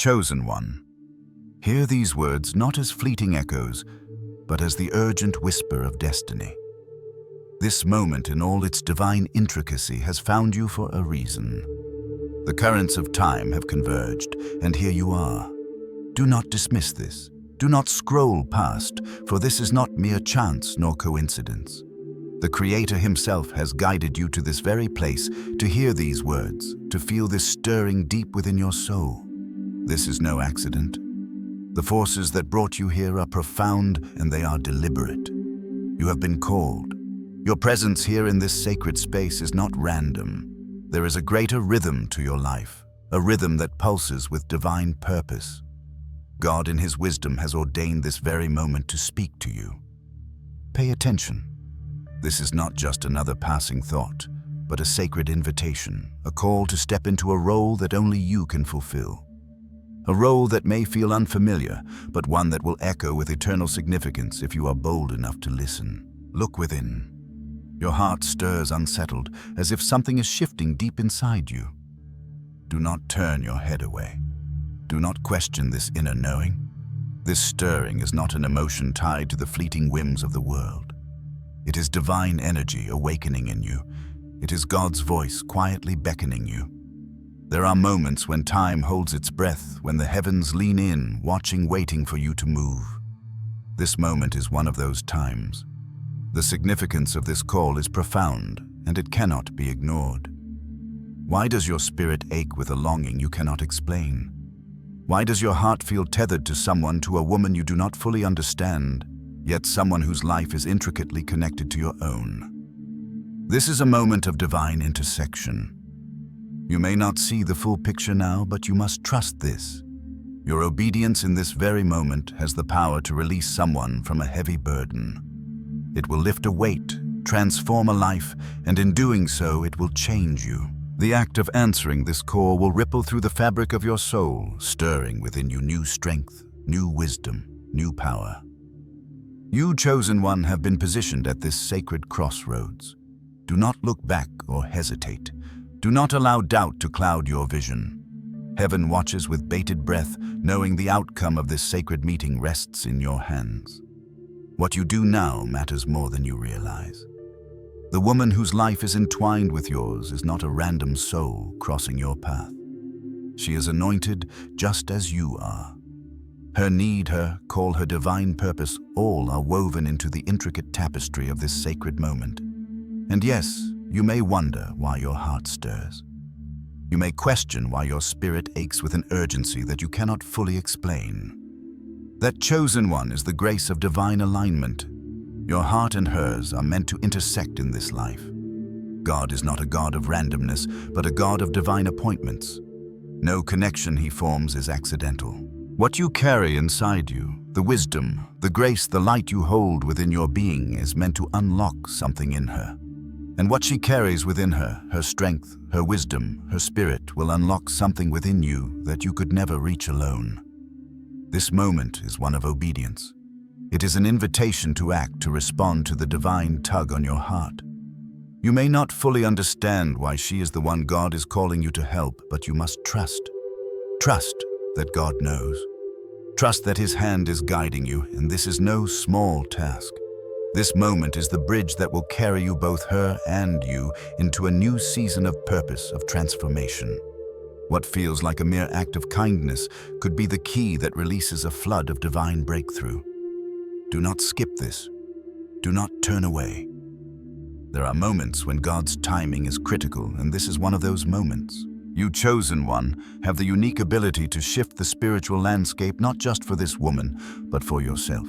Chosen one, hear these words not as fleeting echoes, but as the urgent whisper of destiny. This moment in all its divine intricacy has found you for a reason. The currents of time have converged, and here you are. Do not dismiss this. Do not scroll past, for this is not mere chance nor coincidence. The Creator himself has guided you to this very place to hear these words, to feel this stirring deep within your soul. This is no accident. The forces that brought you here are profound and they are deliberate. You have been called. Your presence here in this sacred space is not random. There is a greater rhythm to your life, a rhythm that pulses with divine purpose. God in His wisdom has ordained this very moment to speak to you. Pay attention. This is not just another passing thought, but a sacred invitation, a call to step into a role that only you can fulfill. A role that may feel unfamiliar, but one that will echo with eternal significance if you are bold enough to listen. Look within. Your heart stirs unsettled, as if something is shifting deep inside you. Do not turn your head away. Do not question this inner knowing. This stirring is not an emotion tied to the fleeting whims of the world. It is divine energy awakening in you. It is God's voice quietly beckoning you. There are moments when time holds its breath, when the heavens lean in, watching, waiting for you to move. This moment is one of those times. The significance of this call is profound, and it cannot be ignored. Why does your spirit ache with a longing you cannot explain? Why does your heart feel tethered to someone, to a woman you do not fully understand, yet someone whose life is intricately connected to your own? This is a moment of divine intersection. You may not see the full picture now, but you must trust this. Your obedience in this very moment has the power to release someone from a heavy burden. It will lift a weight, transform a life, and in doing so, it will change you. The act of answering this call will ripple through the fabric of your soul, stirring within you new strength, new wisdom, new power. You, chosen one, have been positioned at this sacred crossroads. Do not look back or hesitate. Do not allow doubt to cloud your vision. Heaven watches with bated breath, knowing the outcome of this sacred meeting rests in your hands. What you do now matters more than you realize. The woman whose life is entwined with yours is not a random soul crossing your path. She is anointed just as you are. Her need, her call, her divine purpose, all are woven into the intricate tapestry of this sacred moment. And yes, you may wonder why your heart stirs. You may question why your spirit aches with an urgency that you cannot fully explain. That chosen one is the grace of divine alignment. Your heart and hers are meant to intersect in this life. God is not a God of randomness, but a God of divine appointments. No connection He forms is accidental. What you carry inside you, the wisdom, the grace, the light you hold within your being is meant to unlock something in her. And what she carries within her, her strength, her wisdom, her spirit, will unlock something within you that you could never reach alone. This moment is one of obedience. It is an invitation to act, to respond to the divine tug on your heart. You may not fully understand why she is the one God is calling you to help, but you must trust. Trust that God knows. Trust that His hand is guiding you, and this is no small task. This moment is the bridge that will carry you, both her and you, into a new season of purpose, of transformation. What feels like a mere act of kindness could be the key that releases a flood of divine breakthrough. Do not skip this. Do not turn away. There are moments when God's timing is critical, and this is one of those moments. You, chosen one, have the unique ability to shift the spiritual landscape not just for this woman, but for yourself.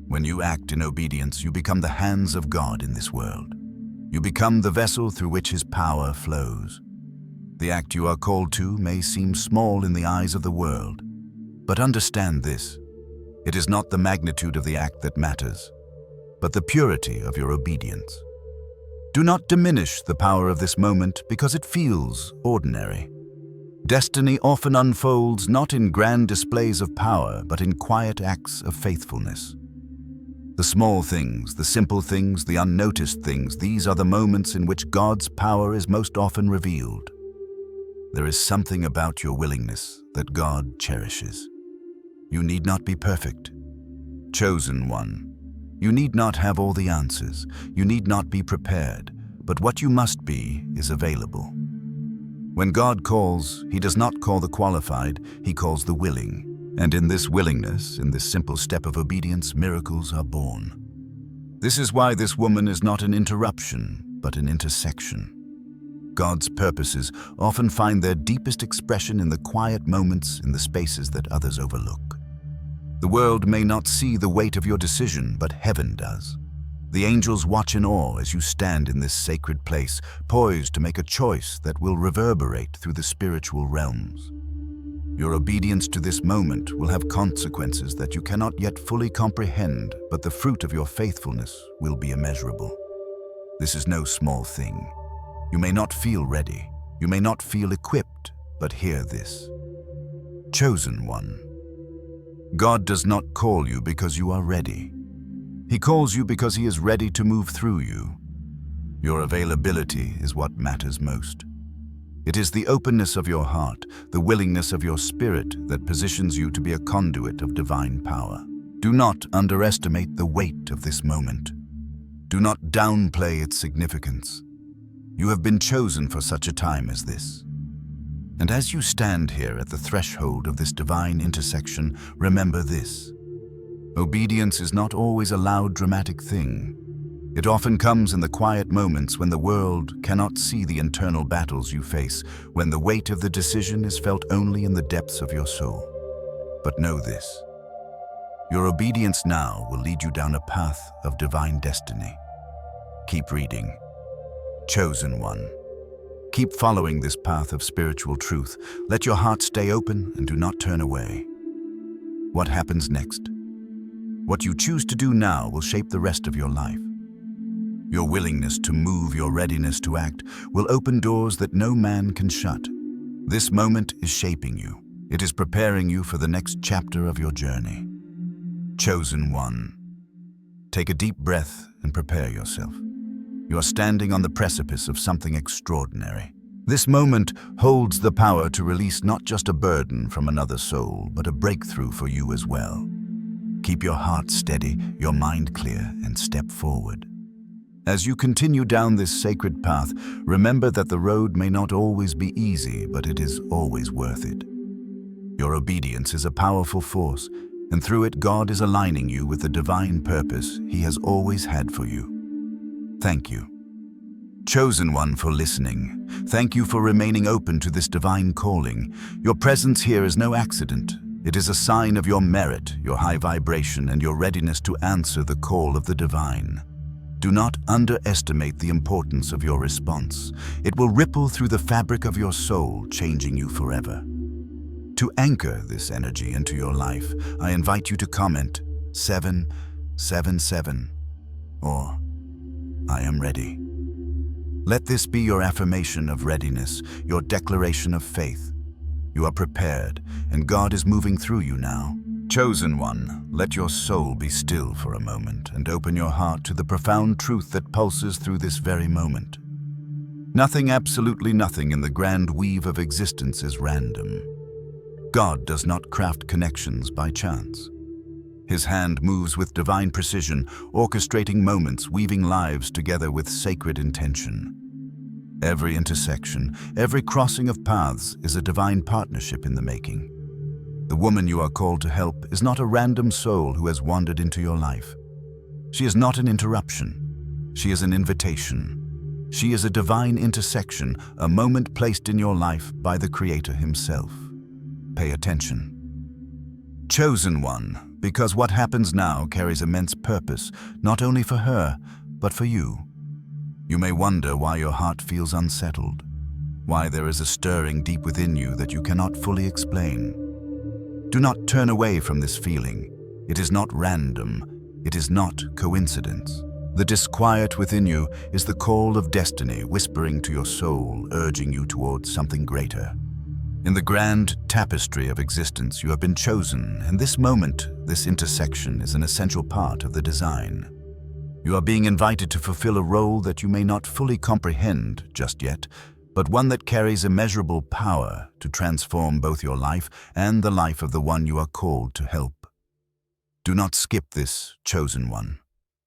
When you act in obedience, you become the hands of God in this world. You become the vessel through which His power flows. The act you are called to may seem small in the eyes of the world, but understand this. It is not the magnitude of the act that matters, but the purity of your obedience. Do not diminish the power of this moment because it feels ordinary. Destiny often unfolds not in grand displays of power, but in quiet acts of faithfulness. The small things, the simple things, the unnoticed things, these are the moments in which God's power is most often revealed. There is something about your willingness that God cherishes. You need not be perfect. Chosen one. You need not have all the answers. You need not be prepared. But what you must be is available. When God calls, He does not call the qualified, He calls the willing. And in this willingness, in this simple step of obedience, miracles are born. This is why this woman is not an interruption, but an intersection. God's purposes often find their deepest expression in the quiet moments, in the spaces that others overlook. The world may not see the weight of your decision, but heaven does. The angels watch in awe as you stand in this sacred place, poised to make a choice that will reverberate through the spiritual realms. Your obedience to this moment will have consequences that you cannot yet fully comprehend, but the fruit of your faithfulness will be immeasurable. This is no small thing. You may not feel ready, you may not feel equipped, but hear this. Chosen one. God does not call you because you are ready. He calls you because He is ready to move through you. Your availability is what matters most. It is the openness of your heart, the willingness of your spirit that positions you to be a conduit of divine power. Do not underestimate the weight of this moment. Do not downplay its significance. You have been chosen for such a time as this. And as you stand here at the threshold of this divine intersection, remember this. Obedience is not always a loud, dramatic thing. It often comes in the quiet moments when the world cannot see the internal battles you face, when the weight of the decision is felt only in the depths of your soul. But know this. Your obedience now will lead you down a path of divine destiny. Keep reading. Chosen one. Keep following this path of spiritual truth. Let your heart stay open and do not turn away. What happens next? What you choose to do now will shape the rest of your life. Your willingness to move, your readiness to act, will open doors that no man can shut. This moment is shaping you. It is preparing you for the next chapter of your journey. Chosen one. Take a deep breath and prepare yourself. You are standing on the precipice of something extraordinary. This moment holds the power to release not just a burden from another soul, but a breakthrough for you as well. Keep your heart steady, your mind clear, and step forward. As you continue down this sacred path, remember that the road may not always be easy, but it is always worth it. Your obedience is a powerful force, and through it God is aligning you with the divine purpose He has always had for you. Thank you. Chosen one, for listening. Thank you for remaining open to this divine calling. Your presence here is no accident. It is a sign of your merit, your high vibration, and your readiness to answer the call of the divine. Do not underestimate the importance of your response. It will ripple through the fabric of your soul, changing you forever. To anchor this energy into your life, I invite you to comment 777 or I am ready. Let this be your affirmation of readiness, your declaration of faith. You are prepared, and God is moving through you now. Chosen one, let your soul be still for a moment and open your heart to the profound truth that pulses through this very moment. Nothing, absolutely nothing in the grand weave of existence is random. God does not craft connections by chance. His hand moves with divine precision, orchestrating moments, weaving lives together with sacred intention. Every intersection, every crossing of paths is a divine partnership in the making. The woman you are called to help is not a random soul who has wandered into your life. She is not an interruption. She is an invitation. She is a divine intersection, a moment placed in your life by the Creator Himself. Pay attention. Chosen one, because what happens now carries immense purpose, not only for her, but for you. You may wonder why your heart feels unsettled, why there is a stirring deep within you that you cannot fully explain. Do not turn away from this feeling. It is not random. It is not coincidence. The disquiet within you is the call of destiny whispering to your soul, urging you towards something greater. In the grand tapestry of existence, you have been chosen, and this moment, this intersection, is an essential part of the design. You are being invited to fulfill a role that you may not fully comprehend just yet, but one that carries immeasurable power to transform both your life and the life of the one you are called to help. Do not skip this, chosen one.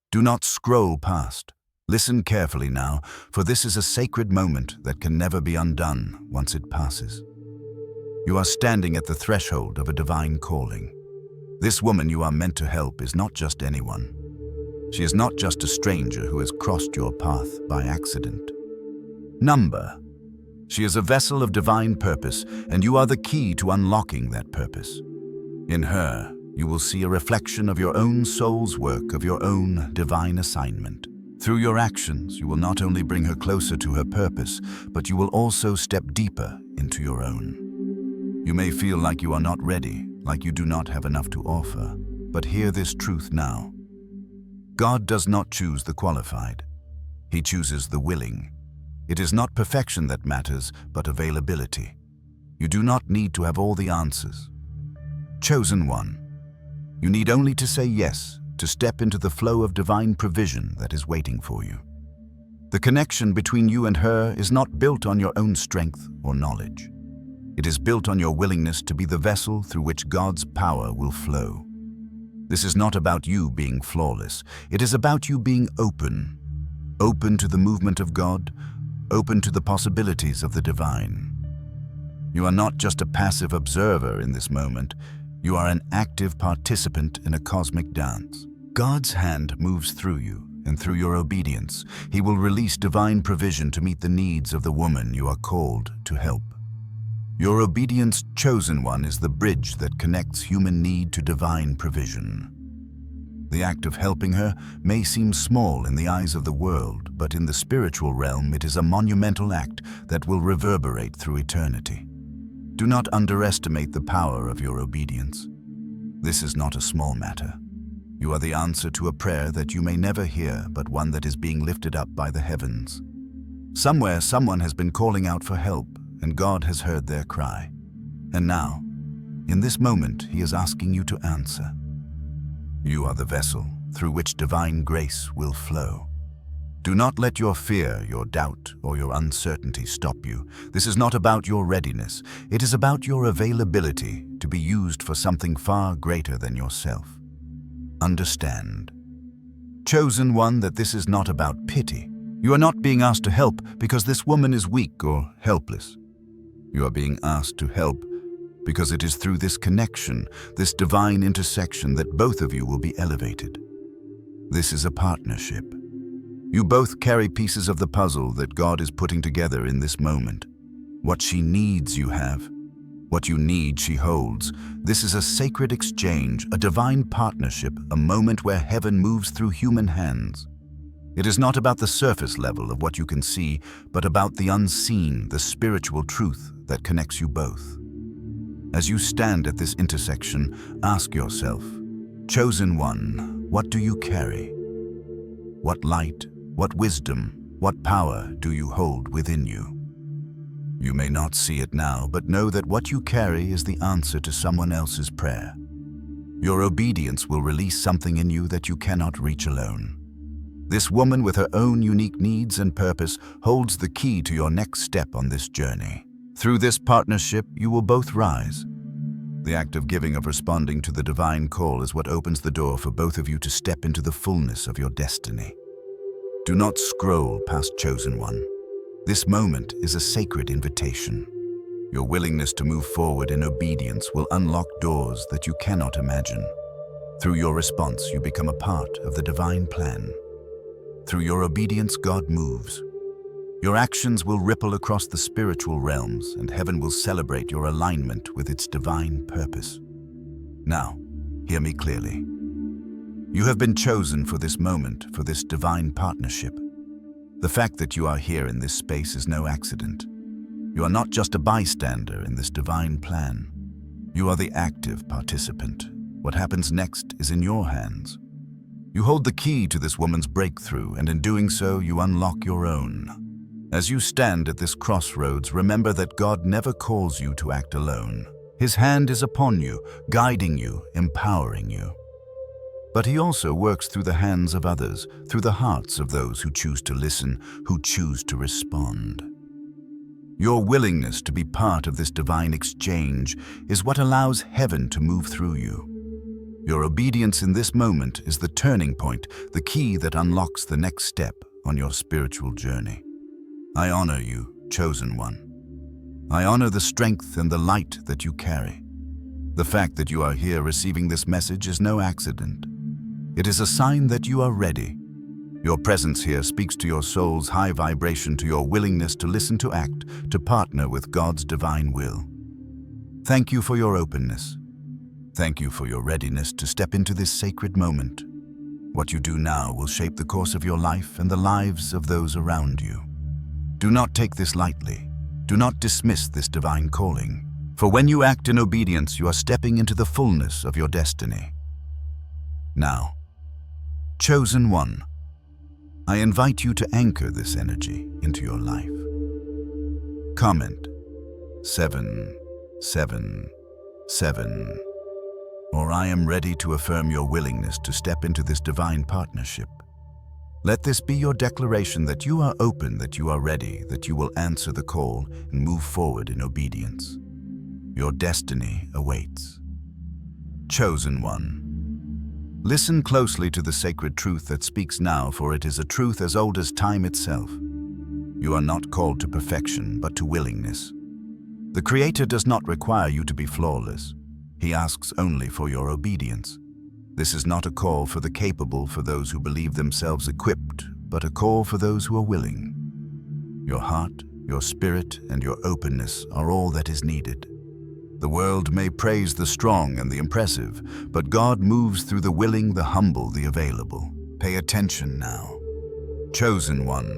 Do not scroll past. Listen carefully now, for this is a sacred moment that can never be undone once it passes. You are standing at the threshold of a divine calling. This woman you are meant to help is not just anyone. She is not just a stranger who has crossed your path by accident. She is a vessel of divine purpose, and you are the key to unlocking that purpose. In her, you will see a reflection of your own soul's work, of your own divine assignment. Through your actions, you will not only bring her closer to her purpose, but you will also step deeper into your own. You may feel like you are not ready, like you do not have enough to offer, but hear this truth now. God does not choose the qualified. He chooses the willing. It is not perfection that matters, but availability. You do not need to have all the answers. Chosen one, you need only to say yes, to step into the flow of divine provision that is waiting for you. The connection between you and her is not built on your own strength or knowledge. It is built on your willingness to be the vessel through which God's power will flow. This is not about you being flawless. It is about you being open. Open to the movement of God, open to the possibilities of the divine. You are not just a passive observer in this moment. You are an active participant in a cosmic dance. God's hand moves through you, and through your obedience, He will release divine provision to meet the needs of the woman you are called to help. Your obedience, chosen one, is the bridge that connects human need to divine provision. The act of helping her may seem small in the eyes of the world, but in the spiritual realm it is a monumental act that will reverberate through eternity. Do not underestimate the power of your obedience. This is not a small matter. You are the answer to a prayer that you may never hear, but one that is being lifted up by the heavens. Somewhere, someone has been calling out for help, and God has heard their cry. And now, in this moment, He is asking you to answer. You are the vessel through which divine grace will flow. Do not let your fear, your doubt, or your uncertainty stop you. This is not about your readiness. It is about your availability to be used for something far greater than yourself. Understand, chosen one, that this is not about pity. You are not being asked to help because this woman is weak or helpless. You are being asked to help because it is through this connection, this divine intersection, that both of you will be elevated. This is a partnership. You both carry pieces of the puzzle that God is putting together in this moment. What she needs, you have. What you need, she holds. This is a sacred exchange, a divine partnership, a moment where heaven moves through human hands. It is not about the surface level of what you can see, but about the unseen, the spiritual truth that connects you both. As you stand at this intersection, ask yourself, chosen one, what do you carry? What light, what wisdom, what power do you hold within you? You may not see it now, but know that what you carry is the answer to someone else's prayer. Your obedience will release something in you that you cannot reach alone. This woman, with her own unique needs and purpose, holds the key to your next step on this journey. Through this partnership, you will both rise. The act of giving, of responding to the divine call, is what opens the door for both of you to step into the fullness of your destiny. Do not scroll past, chosen one. This moment is a sacred invitation. Your willingness to move forward in obedience will unlock doors that you cannot imagine. Through your response, you become a part of the divine plan. Through your obedience, God moves. Your actions will ripple across the spiritual realms, and heaven will celebrate your alignment with its divine purpose. Now, hear me clearly. You have been chosen for this moment, for this divine partnership. The fact that you are here in this space is no accident. You are not just a bystander in this divine plan. You are the active participant. What happens next is in your hands. You hold the key to this woman's breakthrough, and in doing so, you unlock your own. As you stand at this crossroads, remember that God never calls you to act alone. His hand is upon you, guiding you, empowering you. But He also works through the hands of others, through the hearts of those who choose to listen, who choose to respond. Your willingness to be part of this divine exchange is what allows heaven to move through you. Your obedience in this moment is the turning point, the key that unlocks the next step on your spiritual journey. I honor you, chosen one. I honor the strength and the light that you carry. The fact that you are here receiving this message is no accident. It is a sign that you are ready. Your presence here speaks to your soul's high vibration, to your willingness to listen, to act, to partner with God's divine will. Thank you for your openness. Thank you for your readiness to step into this sacred moment. What you do now will shape the course of your life and the lives of those around you. Do not take this lightly. Do not dismiss this divine calling. For when you act in obedience, you are stepping into the fullness of your destiny. Now, chosen one, I invite you to anchor this energy into your life. Comment 777, or I am ready to affirm your willingness to step into this divine partnership. Let this be your declaration that you are open, that you are ready, that you will answer the call and move forward in obedience. Your destiny awaits. Chosen one, listen closely to the sacred truth that speaks now, for it is a truth as old as time itself. You are not called to perfection, but to willingness. The Creator does not require you to be flawless. He asks only for your obedience. This is not a call for the capable, for those who believe themselves equipped, but a call for those who are willing. Your heart, your spirit, and your openness are all that is needed. The world may praise the strong and the impressive, but God moves through the willing, the humble, the available. Pay attention now. Chosen one.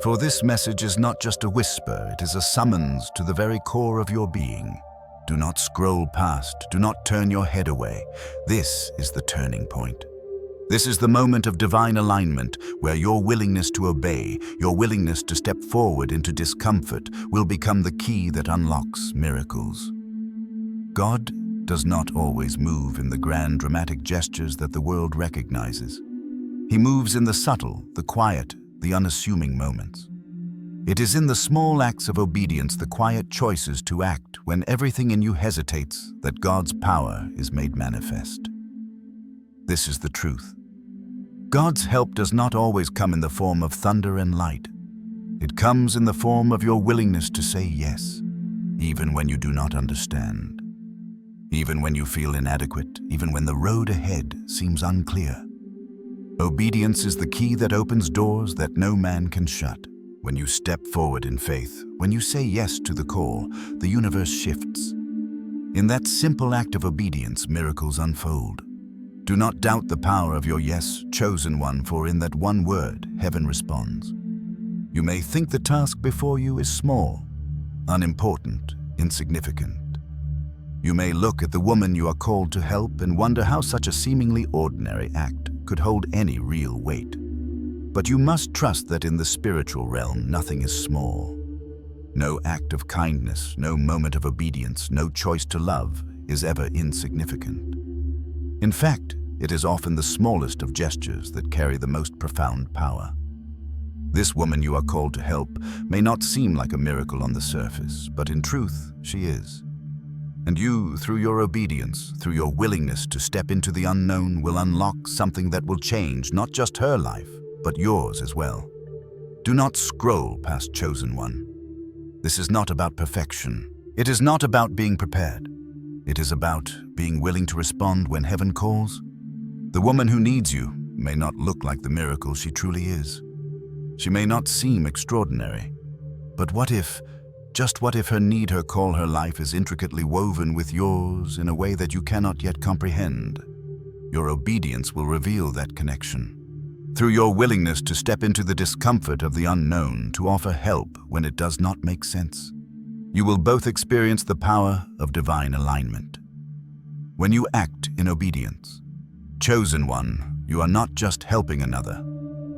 For this message is not just a whisper, it is a summons to the very core of your being. Do not scroll past, do not turn your head away. This is the turning point. This is the moment of divine alignment where your willingness to obey, your willingness to step forward into discomfort will become the key that unlocks miracles. God does not always move in the grand dramatic gestures that the world recognizes. He moves in the subtle, the quiet, the unassuming moments. It is in the small acts of obedience, the quiet choices to act when everything in you hesitates, that God's power is made manifest. This is the truth. God's help does not always come in the form of thunder and light. It comes in the form of your willingness to say yes, even when you do not understand, even when you feel inadequate, even when the road ahead seems unclear. Obedience is the key that opens doors that no man can shut. When you step forward in faith, when you say yes to the call, the universe shifts. In that simple act of obedience, miracles unfold. Do not doubt the power of your yes, chosen one, for in that one word, heaven responds. You may think the task before you is small, unimportant, insignificant. You may look at the woman you are called to help and wonder how such a seemingly ordinary act could hold any real weight. But you must trust that in the spiritual realm, nothing is small. No act of kindness, no moment of obedience, no choice to love is ever insignificant. In fact, it is often the smallest of gestures that carry the most profound power. This woman you are called to help may not seem like a miracle on the surface, but in truth, she is. And you, through your obedience, through your willingness to step into the unknown, will unlock something that will change not just her life, but yours as well. Do not scroll past chosen one. This is not about perfection. It is not about being prepared. It is about being willing to respond when heaven calls. The woman who needs you may not look like the miracle she truly is. She may not seem extraordinary. But what if, just what if her need, her call, her life is intricately woven with yours in a way that you cannot yet comprehend? Your obedience will reveal that connection. Through your willingness to step into the discomfort of the unknown, to offer help when it does not make sense, you will both experience the power of divine alignment. When you act in obedience, chosen one, you are not just helping another.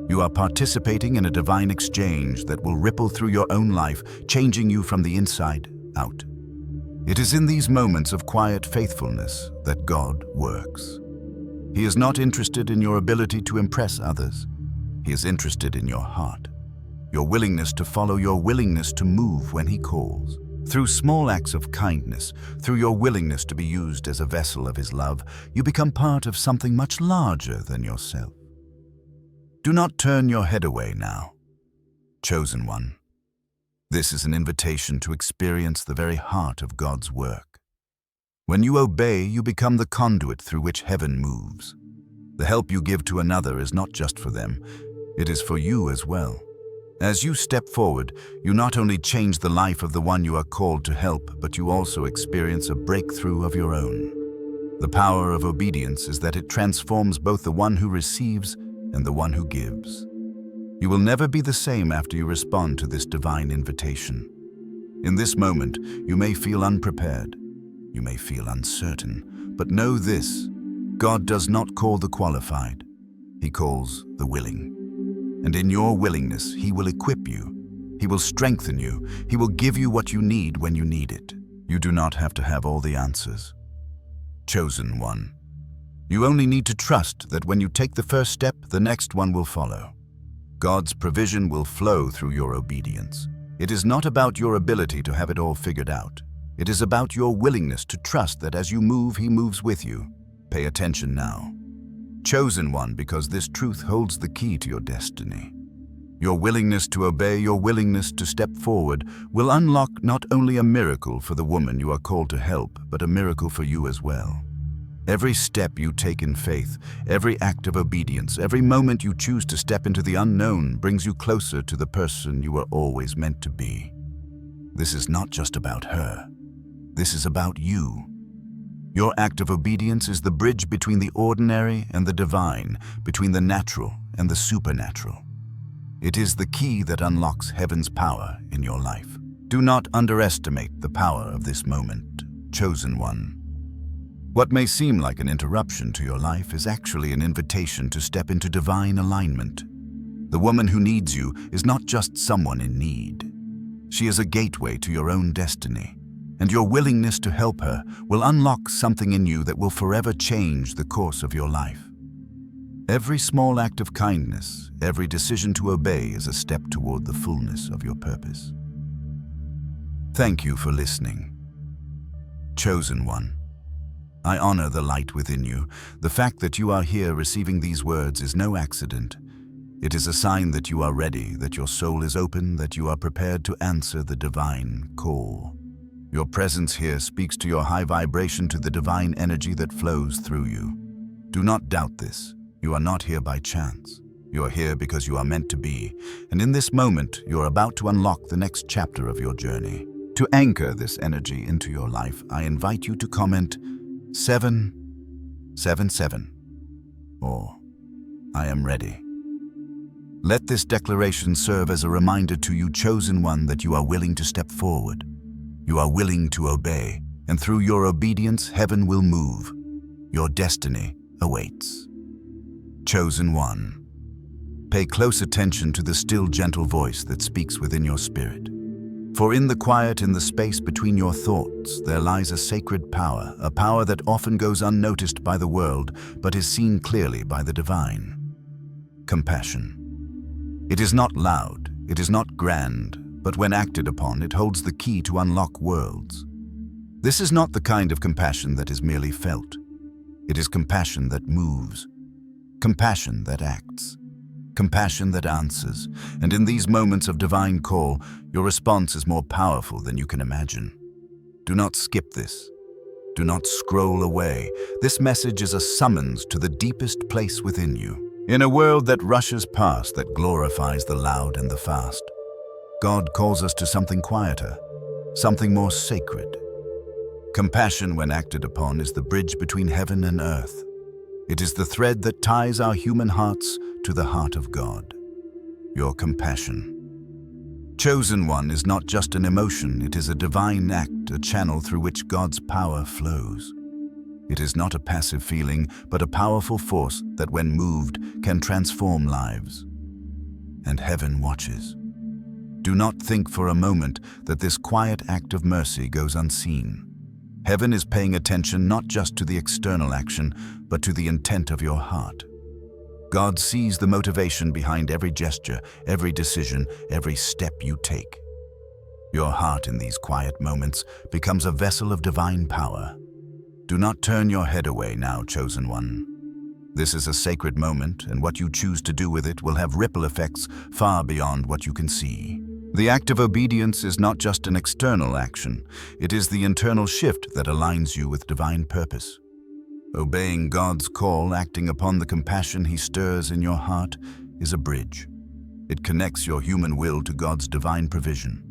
You are participating in a divine exchange that will ripple through your own life, changing you from the inside out. It is in these moments of quiet faithfulness that God works. He is not interested in your ability to impress others. He is interested in your heart. your willingness to follow, your willingness to move when He calls. Through small acts of kindness, through your willingness to be used as a vessel of His love, you become part of something much larger than yourself. Do not turn your head away now. Chosen one, this is an invitation to experience the very heart of God's work. When you obey, you become the conduit through which heaven moves. The help you give to another is not just for them, it is for you as well. As you step forward, you not only change the life of the one you are called to help, but you also experience a breakthrough of your own. The power of obedience is that it transforms both the one who receives and the one who gives. You will never be the same after you respond to this divine invitation. In this moment, you may feel unprepared. You may feel uncertain, but know this: God does not call the qualified. He calls the willing. And in your willingness, He will equip you. He will strengthen you. He will give you what you need when you need it. You do not have to have all the answers. Chosen one, you only need to trust that when you take the first step, the next one will follow. God's provision will flow through your obedience. It is not about your ability to have it all figured out. It is about your willingness to trust that as you move, He moves with you. Pay attention now. Chosen one, because this truth holds the key to your destiny. Your willingness to obey, your willingness to step forward, will unlock not only a miracle for the woman you are called to help, but a miracle for you as well. Every step you take in faith, every act of obedience, every moment you choose to step into the unknown brings you closer to the person you were always meant to be. This is not just about her. This is about you. Your act of obedience is the bridge between the ordinary and the divine, between the natural and the supernatural. It is the key that unlocks heaven's power in your life. Do not underestimate the power of this moment, chosen one. What may seem like an interruption to your life is actually an invitation to step into divine alignment. The woman who needs you is not just someone in need. She is a gateway to your own destiny. And your willingness to help her will unlock something in you that will forever change the course of your life. Every small act of kindness, every decision to obey is a step toward the fullness of your purpose. Thank you for listening. Chosen one, I honor the light within you. The fact that you are here receiving these words is no accident. It is a sign that you are ready, that your soul is open, that you are prepared to answer the divine call. Your presence here speaks to your high vibration, to the divine energy that flows through you. Do not doubt this. You are not here by chance. You are here because you are meant to be. And in this moment, you are about to unlock the next chapter of your journey. To anchor this energy into your life, I invite you to comment 777 or I am ready. Let this declaration serve as a reminder to you, chosen one, that you are willing to step forward. You are willing to obey, and through your obedience, heaven will move. Your destiny awaits. Chosen one, pay close attention to the still, gentle voice that speaks within your spirit. For in the quiet, in the space between your thoughts, there lies a sacred power, a power that often goes unnoticed by the world, but is seen clearly by the divine. Compassion. It is not loud, it is not grand, but when acted upon, it holds the key to unlock worlds. This is not the kind of compassion that is merely felt. It is compassion that moves, compassion that acts, compassion that answers. And in these moments of divine call, your response is more powerful than you can imagine. Do not skip this. Do not scroll away. This message is a summons to the deepest place within you. In a world that rushes past, that glorifies the loud and the fast, God calls us to something quieter, something more sacred. Compassion, when acted upon, is the bridge between heaven and earth. It is the thread that ties our human hearts to the heart of God. Your compassion. Chosen one is not just an emotion, it is a divine act, a channel through which God's power flows. It is not a passive feeling, but a powerful force that, when moved, can transform lives. And heaven watches. Do not think for a moment that this quiet act of mercy goes unseen. Heaven is paying attention not just to the external action, but to the intent of your heart. God sees the motivation behind every gesture, every decision, every step you take. Your heart in these quiet moments becomes a vessel of divine power. Do not turn your head away now, chosen one. This is a sacred moment, and what you choose to do with it will have ripple effects far beyond what you can see. The act of obedience is not just an external action, it is the internal shift that aligns you with divine purpose. Obeying God's call, acting upon the compassion He stirs in your heart, is a bridge. It connects your human will to God's divine provision.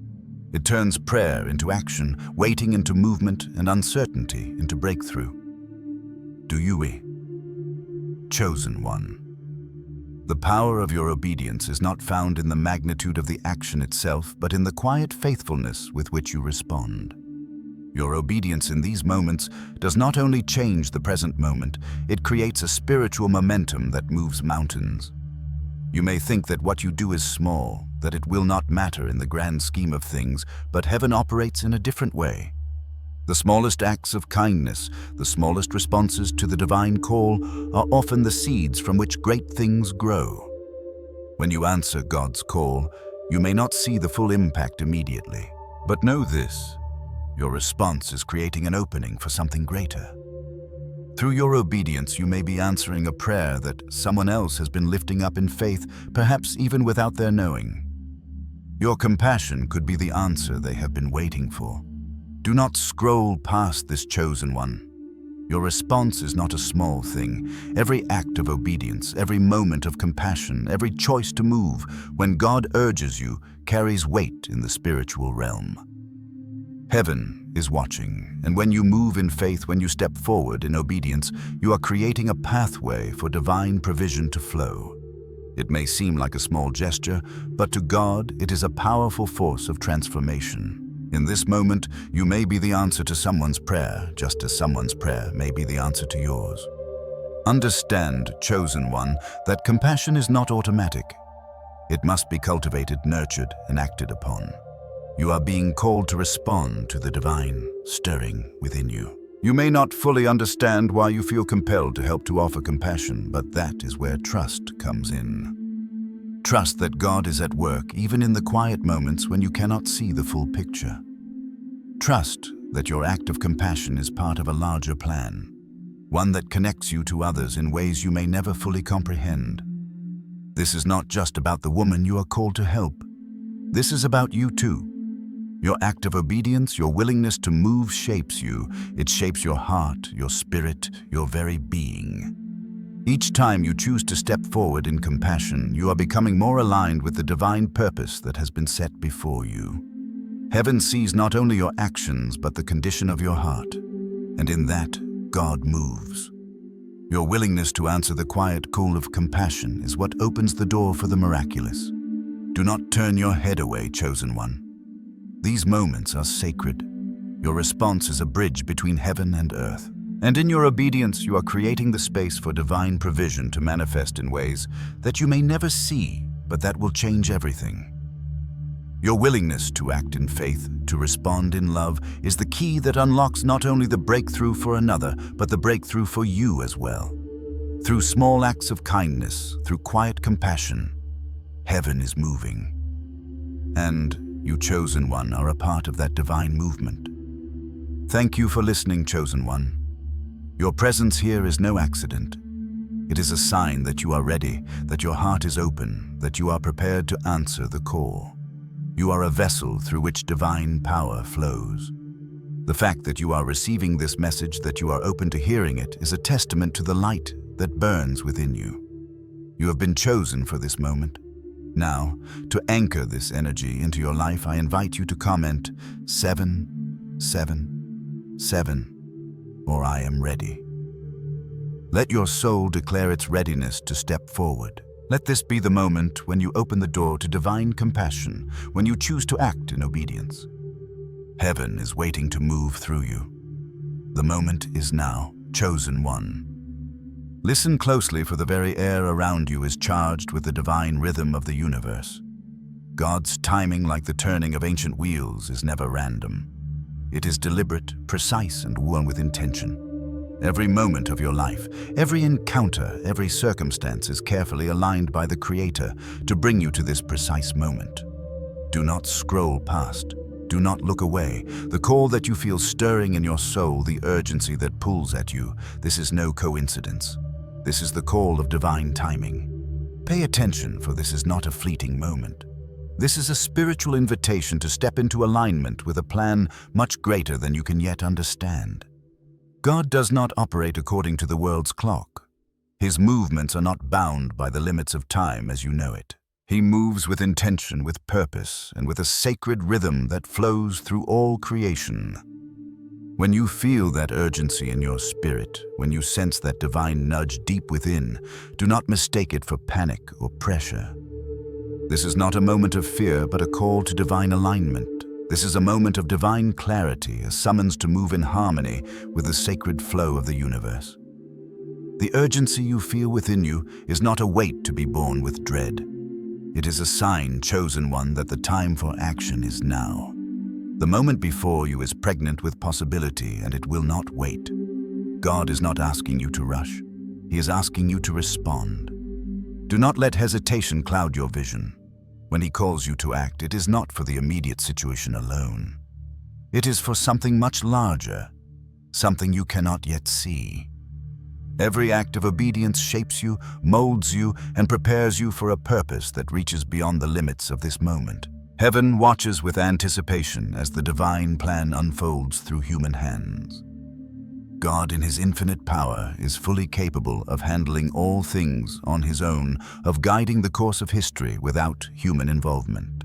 It turns prayer into action, waiting into movement, and uncertainty into breakthrough. Do you? Chosen one. The power of your obedience is not found in the magnitude of the action itself, but in the quiet faithfulness with which you respond. Your obedience in these moments does not only change the present moment, it creates a spiritual momentum that moves mountains. You may think that what you do is small, that it will not matter in the grand scheme of things, but heaven operates in a different way. The smallest acts of kindness, the smallest responses to the divine call, are often the seeds from which great things grow. When you answer God's call, you may not see the full impact immediately. But know this, your response is creating an opening for something greater. Through your obedience, you may be answering a prayer that someone else has been lifting up in faith, perhaps even without their knowing. Your compassion could be the answer they have been waiting for. Do not scroll past this, chosen one. Your response is not a small thing. Every act of obedience, every moment of compassion, every choice to move, when God urges you, carries weight in the spiritual realm. Heaven is watching, and when you move in faith, when you step forward in obedience, you are creating a pathway for divine provision to flow. It may seem like a small gesture, but to God, it is a powerful force of transformation. In this moment, you may be the answer to someone's prayer, just as someone's prayer may be the answer to yours. Understand, chosen one, that compassion is not automatic. It must be cultivated, nurtured, and acted upon. You are being called to respond to the divine stirring within you. You may not fully understand why you feel compelled to help to offer compassion, but that is where trust comes in. Trust that God is at work even in the quiet moments when you cannot see the full picture. Trust that your act of compassion is part of a larger plan, one that connects you to others in ways you may never fully comprehend. This is not just about the woman you are called to help. This is about you too. Your act of obedience, your willingness to move shapes you. It shapes your heart, your spirit, your very being. Each time you choose to step forward in compassion, you are becoming more aligned with the divine purpose that has been set before you. Heaven sees not only your actions, but the condition of your heart. And in that, God moves. Your willingness to answer the quiet call of compassion is what opens the door for the miraculous. Do not turn your head away, chosen one. These moments are sacred. Your response is a bridge between heaven and earth. And in your obedience, you are creating the space for divine provision to manifest in ways that you may never see, but that will change everything. Your willingness to act in faith, to respond in love, is the key that unlocks not only the breakthrough for another, but the breakthrough for you as well. Through small acts of kindness, through quiet compassion, heaven is moving. And you, chosen one, are a part of that divine movement. Thank you for listening, chosen one. Your presence here is no accident. It is a sign that you are ready, that your heart is open, that you are prepared to answer the call. You are a vessel through which divine power flows. The fact that you are receiving this message, that you are open to hearing it, is a testament to the light that burns within you. You have been chosen for this moment. Now, to anchor this energy into your life, I invite you to comment 777, or I am ready. Let your soul declare its readiness to step forward. Let this be the moment when you open the door to divine compassion, when you choose to act in obedience. Heaven is waiting to move through you. The moment is now, chosen one. Listen closely, for the very air around you is charged with the divine rhythm of the universe. God's timing, like the turning of ancient wheels, is never random. It is deliberate, precise, and woven with intention. Every moment of your life, every encounter, every circumstance is carefully aligned by the Creator to bring you to this precise moment. Do not scroll past. Do not look away. The call that you feel stirring in your soul, the urgency that pulls at you, this is no coincidence. This is the call of divine timing. Pay attention, for this is not a fleeting moment. This is a spiritual invitation to step into alignment with a plan much greater than you can yet understand. God does not operate according to the world's clock. His movements are not bound by the limits of time as you know it. He moves with intention, with purpose, and with a sacred rhythm that flows through all creation. When you feel that urgency in your spirit, when you sense that divine nudge deep within, do not mistake it for panic or pressure. This is not a moment of fear, but a call to divine alignment. This is a moment of divine clarity, a summons to move in harmony with the sacred flow of the universe. The urgency you feel within you is not a weight to be borne with dread. It is a sign, chosen one, that the time for action is now. The moment before you is pregnant with possibility, and it will not wait. God is not asking you to rush. He is asking you to respond. Do not let hesitation cloud your vision. When He calls you to act, it is not for the immediate situation alone. It is for something much larger, something you cannot yet see. Every act of obedience shapes you, molds you, and prepares you for a purpose that reaches beyond the limits of this moment. Heaven watches with anticipation as the divine plan unfolds through human hands. God, in His infinite power, is fully capable of handling all things on His own, of guiding the course of history without human involvement.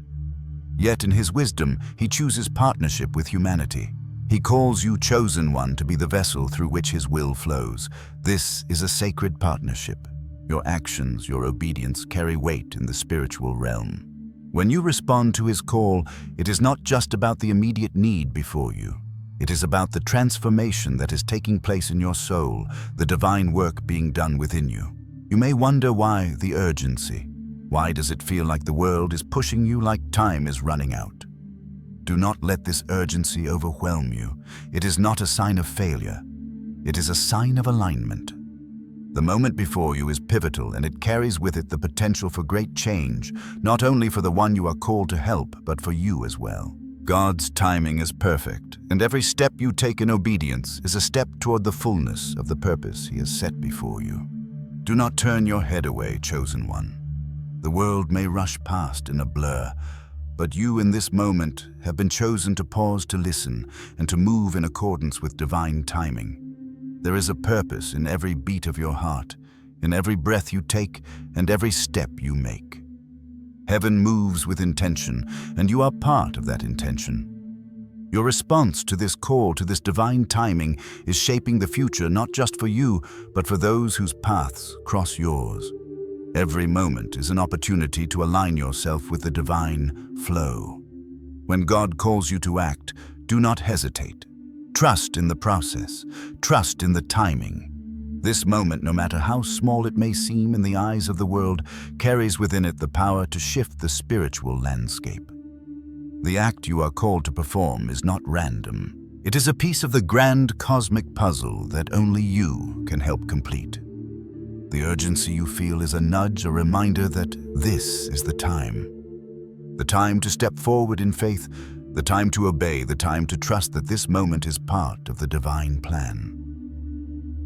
Yet in His wisdom, He chooses partnership with humanity. He calls you, chosen one, to be the vessel through which His will flows. This is a sacred partnership. Your actions, your obedience carry weight in the spiritual realm. When you respond to His call, it is not just about the immediate need before you. It is about the transformation that is taking place in your soul, the divine work being done within you. You may wonder why the urgency. Why does it feel like the world is pushing you, like time is running out? Do not let this urgency overwhelm you. It is not a sign of failure. It is a sign of alignment. The moment before you is pivotal, and it carries with it the potential for great change, not only for the one you are called to help, but for you as well. God's timing is perfect, and every step you take in obedience is a step toward the fullness of the purpose He has set before you. Do not turn your head away, chosen one. The world may rush past in a blur, but you in this moment have been chosen to pause, to listen, and to move in accordance with divine timing. There is a purpose in every beat of your heart, in every breath you take, and every step you make. Heaven moves with intention, and you are part of that intention. Your response to this call, to this divine timing, is shaping the future not just for you, but for those whose paths cross yours. Every moment is an opportunity to align yourself with the divine flow. When God calls you to act, do not hesitate. Trust in the process. Trust in the timing. This moment, no matter how small it may seem in the eyes of the world, carries within it the power to shift the spiritual landscape. The act you are called to perform is not random. It is a piece of the grand cosmic puzzle that only you can help complete. The urgency you feel is a nudge, a reminder that this is the time. The time to step forward in faith, the time to obey, the time to trust that this moment is part of the divine plan.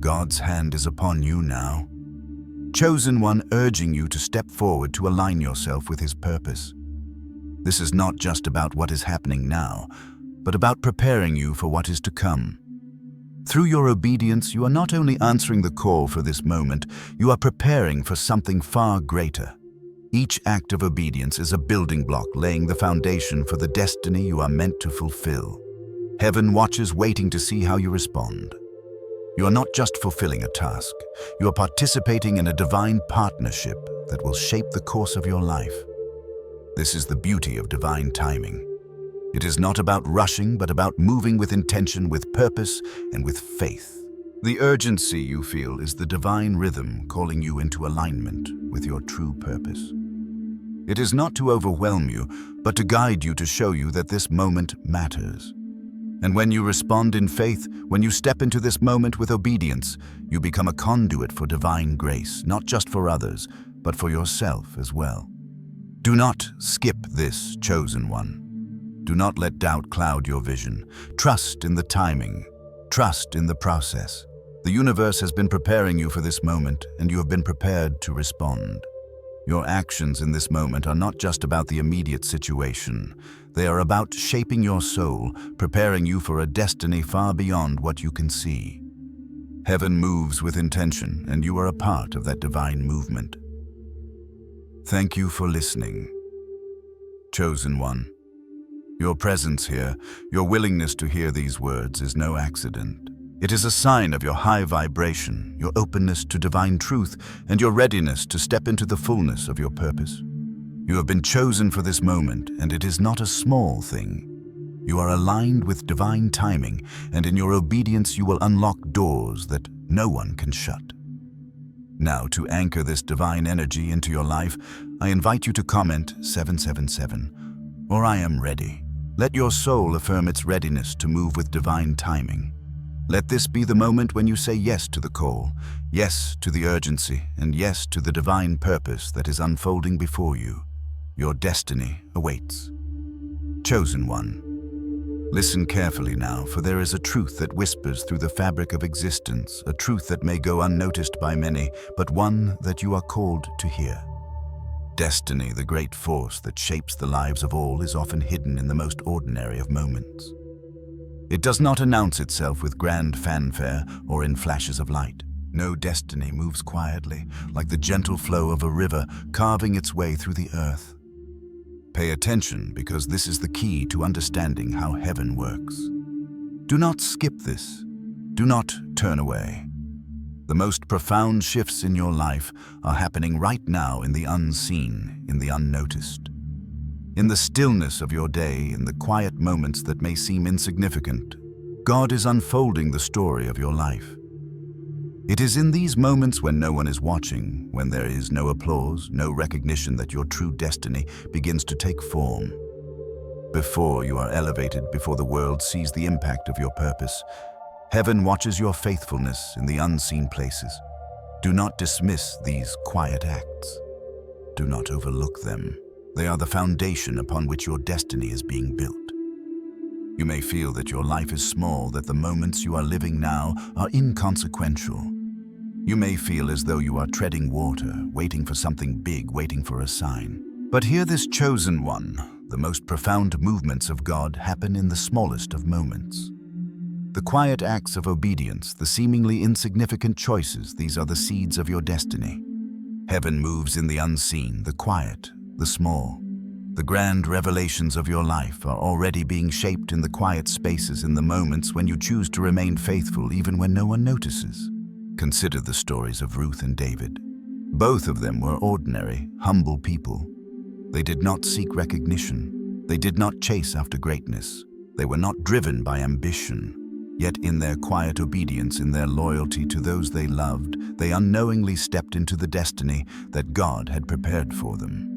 God's hand is upon you now. Chosen one, urging you to step forward to align yourself with His purpose. This is not just about what is happening now, but about preparing you for what is to come. Through your obedience, you are not only answering the call for this moment, you are preparing for something far greater. Each act of obedience is a building block, laying the foundation for the destiny you are meant to fulfill. Heaven watches, waiting to see how you respond. You are not just fulfilling a task, you are participating in a divine partnership that will shape the course of your life. This is the beauty of divine timing. It is not about rushing, but about moving with intention, with purpose, and with faith. The urgency you feel is the divine rhythm calling you into alignment with your true purpose. It is not to overwhelm you, but to guide you, to show you that this moment matters. And when you respond in faith, when you step into this moment with obedience, you become a conduit for divine grace, not just for others, but for yourself as well. Do not skip this, chosen one. Do not let doubt cloud your vision. Trust in the timing. Trust in the process. The universe has been preparing you for this moment, and you have been prepared to respond. Your actions in this moment are not just about the immediate situation. They are about shaping your soul, preparing you for a destiny far beyond what you can see. Heaven moves with intention, and you are a part of that divine movement. Thank you for listening. Chosen one, your presence here, your willingness to hear these words is no accident. It is a sign of your high vibration, your openness to divine truth, and your readiness to step into the fullness of your purpose. You have been chosen for this moment, and it is not a small thing. You are aligned with divine timing, and in your obedience you will unlock doors that no one can shut. Now, to anchor this divine energy into your life, I invite you to comment 777, or I am ready. Let your soul affirm its readiness to move with divine timing. Let this be the moment when you say yes to the call, yes to the urgency, and yes to the divine purpose that is unfolding before you. Your destiny awaits. Chosen one, listen carefully now, for there is a truth that whispers through the fabric of existence, a truth that may go unnoticed by many, but one that you are called to hear. Destiny, the great force that shapes the lives of all, is often hidden in the most ordinary of moments. It does not announce itself with grand fanfare or in flashes of light. No, destiny moves quietly, like the gentle flow of a river carving its way through the earth. Pay attention, because this is the key to understanding how heaven works. Do not skip this. Do not turn away. The most profound shifts in your life are happening right now in the unseen, in the unnoticed. In the stillness of your day, in the quiet moments that may seem insignificant, God is unfolding the story of your life. It is in these moments when no one is watching, when there is no applause, no recognition, that your true destiny begins to take form. Before you are elevated, before the world sees the impact of your purpose, heaven watches your faithfulness in the unseen places. Do not dismiss these quiet acts. Do not overlook them. They are the foundation upon which your destiny is being built. You may feel that your life is small, that the moments you are living now are inconsequential. You may feel as though you are treading water, waiting for something big, waiting for a sign. But hear this, chosen one. The most profound movements of God happen in the smallest of moments. The quiet acts of obedience, the seemingly insignificant choices, these are the seeds of your destiny. Heaven moves in the unseen, the quiet, the small. The grand revelations of your life are already being shaped in the quiet spaces, in the moments when you choose to remain faithful even when no one notices. Consider the stories of Ruth and David. Both of them were ordinary, humble people. They did not seek recognition. They did not chase after greatness. They were not driven by ambition. Yet in their quiet obedience, in their loyalty to those they loved, they unknowingly stepped into the destiny that God had prepared for them.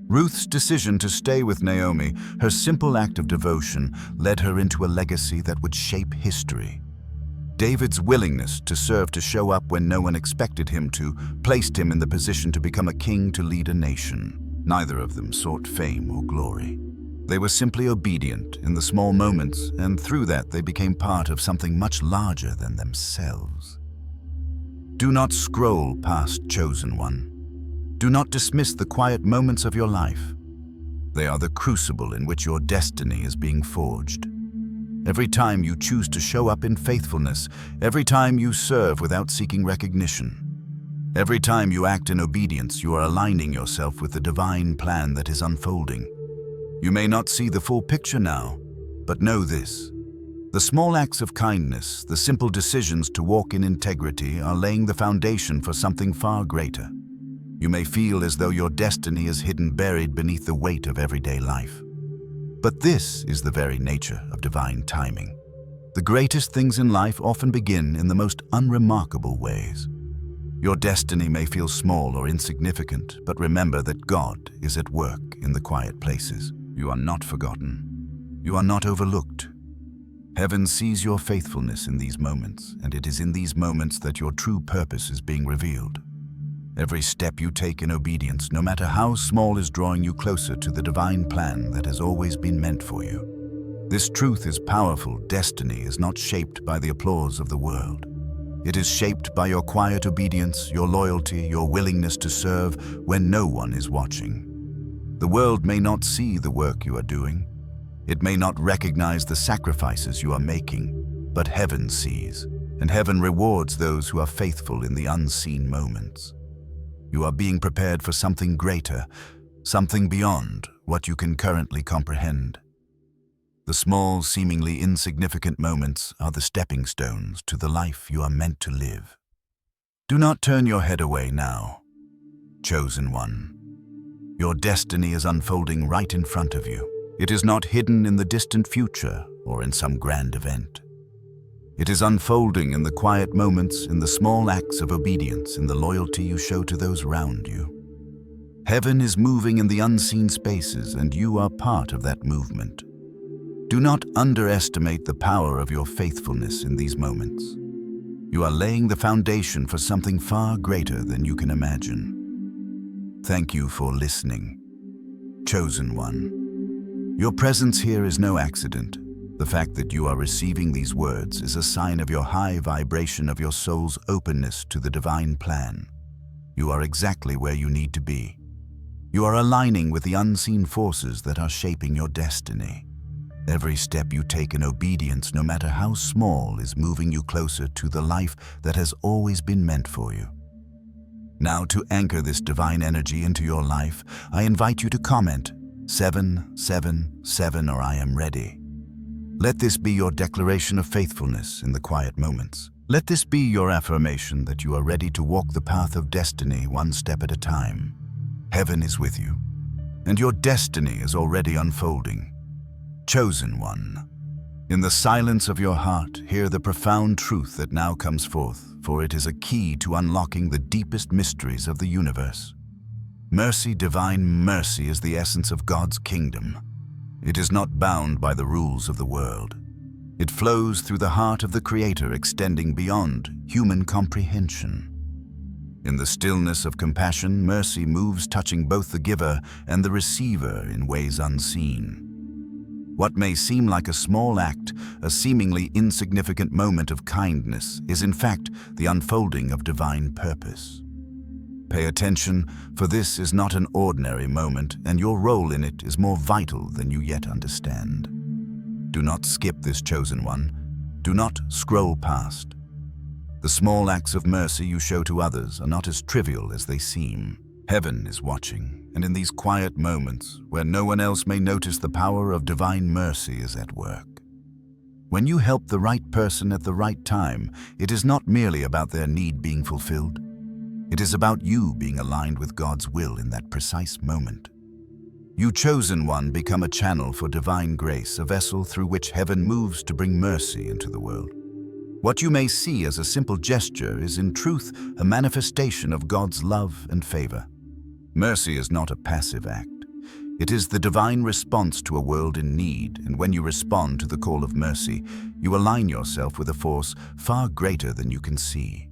Ruth's decision to stay with Naomi, her simple act of devotion, led her into a legacy that would shape history. David's willingness to serve, to show up when no one expected him to, placed him in the position to become a king, to lead a nation. Neither of them sought fame or glory. They were simply obedient in the small moments, and through that they became part of something much larger than themselves. Do not scroll past, chosen one. Do not dismiss the quiet moments of your life. They are the crucible in which your destiny is being forged. Every time you choose to show up in faithfulness, every time you serve without seeking recognition, every time you act in obedience, you are aligning yourself with the divine plan that is unfolding. You may not see the full picture now, but know this. The small acts of kindness, the simple decisions to walk in integrity, are laying the foundation for something far greater. You may feel as though your destiny is hidden, buried beneath the weight of everyday life. But this is the very nature of divine timing. The greatest things in life often begin in the most unremarkable ways. Your destiny may feel small or insignificant, but remember that God is at work in the quiet places. You are not forgotten. You are not overlooked. Heaven sees your faithfulness in these moments, and it is in these moments that your true purpose is being revealed. Every step you take in obedience, no matter how small, is drawing you closer to the divine plan that has always been meant for you. This truth is powerful. Destiny is not shaped by the applause of the world. It is shaped by your quiet obedience, your loyalty, your willingness to serve when no one is watching. The world may not see the work you are doing. It may not recognize the sacrifices you are making, but heaven sees, and heaven rewards those who are faithful in the unseen moments. You are being prepared for something greater, something beyond what you can currently comprehend. The small, seemingly insignificant moments are the stepping stones to the life you are meant to live. Do not turn your head away now, chosen one. Your destiny is unfolding right in front of you. It is not hidden in the distant future or in some grand event. It is unfolding in the quiet moments, in the small acts of obedience, in the loyalty you show to those around you. Heaven is moving in the unseen spaces, and you are part of that movement. Do not underestimate the power of your faithfulness in these moments. You are laying the foundation for something far greater than you can imagine. Thank you for listening, chosen one. Your presence here is no accident. The fact that you are receiving these words is a sign of your high vibration, of your soul's openness to the divine plan. You are exactly where you need to be. You are aligning with the unseen forces that are shaping your destiny. Every step you take in obedience, no matter how small, is moving you closer to the life that has always been meant for you. Now, to anchor this divine energy into your life, I invite you to comment 777 or I am ready. Let this be your declaration of faithfulness in the quiet moments. Let this be your affirmation that you are ready to walk the path of destiny one step at a time. Heaven is with you, and your destiny is already unfolding. Chosen one, in the silence of your heart, hear the profound truth that now comes forth, for it is a key to unlocking the deepest mysteries of the universe. Mercy, divine mercy, is the essence of God's kingdom. It is not bound by the rules of the world. It flows through the heart of the Creator, extending beyond human comprehension. In the stillness of compassion, mercy moves, touching both the giver and the receiver in ways unseen. What may seem like a small act, a seemingly insignificant moment of kindness, is in fact the unfolding of divine purpose. Pay attention, for this is not an ordinary moment, and your role in it is more vital than you yet understand. Do not skip this, chosen one. Do not scroll past. The small acts of mercy you show to others are not as trivial as they seem. Heaven is watching, and in these quiet moments, where no one else may notice, the power of divine mercy is at work. When you help the right person at the right time, it is not merely about their need being fulfilled. It is about you being aligned with God's will in that precise moment. You, chosen one, become a channel for divine grace, a vessel through which heaven moves to bring mercy into the world. What you may see as a simple gesture is in truth a manifestation of God's love and favor. Mercy is not a passive act. It is the divine response to a world in need, and when you respond to the call of mercy, you align yourself with a force far greater than you can see.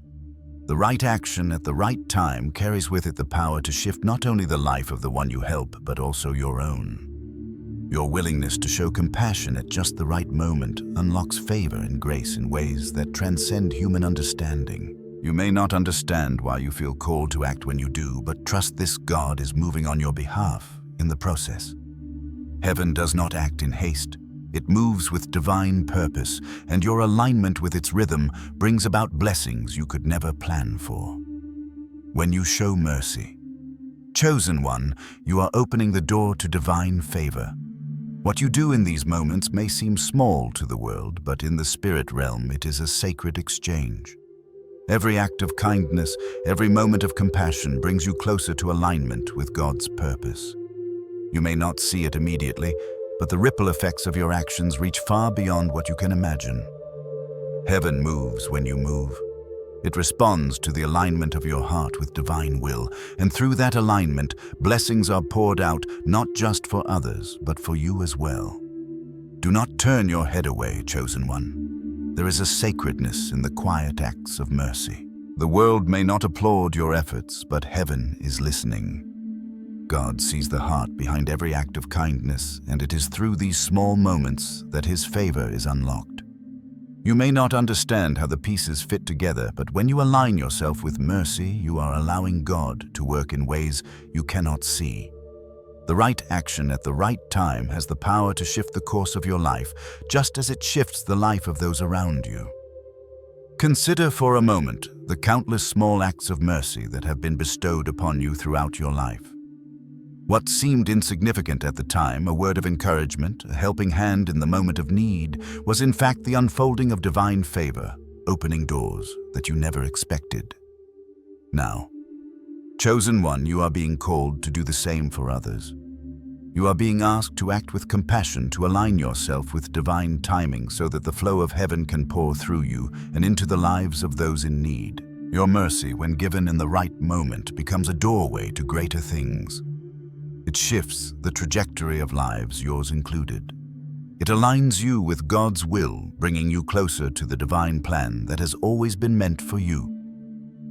The right action at the right time carries with it the power to shift not only the life of the one you help, but also your own. Your willingness to show compassion at just the right moment unlocks favor and grace in ways that transcend human understanding. You may not understand why you feel called to act when you do, but trust this: God is moving on your behalf in the process. Heaven does not act in haste. It moves with divine purpose, and your alignment with its rhythm brings about blessings you could never plan for. When you show mercy, chosen one, you are opening the door to divine favor. What you do in these moments may seem small to the world, but in the spirit realm it is a sacred exchange. Every act of kindness, every moment of compassion brings you closer to alignment with God's purpose. You may not see it immediately, but the ripple effects of your actions reach far beyond what you can imagine. Heaven moves when you move. It responds to the alignment of your heart with divine will, and through that alignment, blessings are poured out not just for others, but for you as well. Do not turn your head away, chosen one. There is a sacredness in the quiet acts of mercy. The world may not applaud your efforts, but heaven is listening. God sees the heart behind every act of kindness, and it is through these small moments that His favor is unlocked. You may not understand how the pieces fit together, but when you align yourself with mercy, you are allowing God to work in ways you cannot see. The right action at the right time has the power to shift the course of your life, just as it shifts the life of those around you. Consider for a moment the countless small acts of mercy that have been bestowed upon you throughout your life. What seemed insignificant at the time, a word of encouragement, a helping hand in the moment of need, was in fact the unfolding of divine favor, opening doors that you never expected. Now, chosen one, you are being called to do the same for others. You are being asked to act with compassion, to align yourself with divine timing so that the flow of heaven can pour through you and into the lives of those in need. Your mercy, when given in the right moment, becomes a doorway to greater things. It shifts the trajectory of lives, yours included. It aligns you with God's will, bringing you closer to the divine plan that has always been meant for you.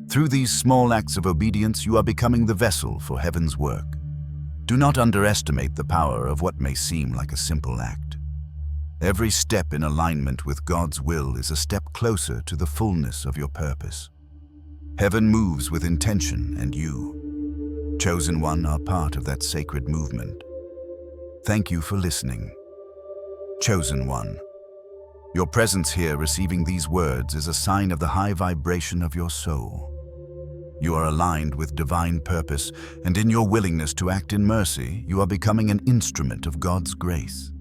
Through these small acts of obedience, you are becoming the vessel for heaven's work. Do not underestimate the power of what may seem like a simple act. Every step in alignment with God's will is a step closer to the fullness of your purpose. Heaven moves with intention, and you, chosen one, are part of that sacred movement. Thank you for listening. Chosen one, your presence here receiving these words is a sign of the high vibration of your soul. You are aligned with divine purpose, and in your willingness to act in mercy, you are becoming an instrument of God's grace.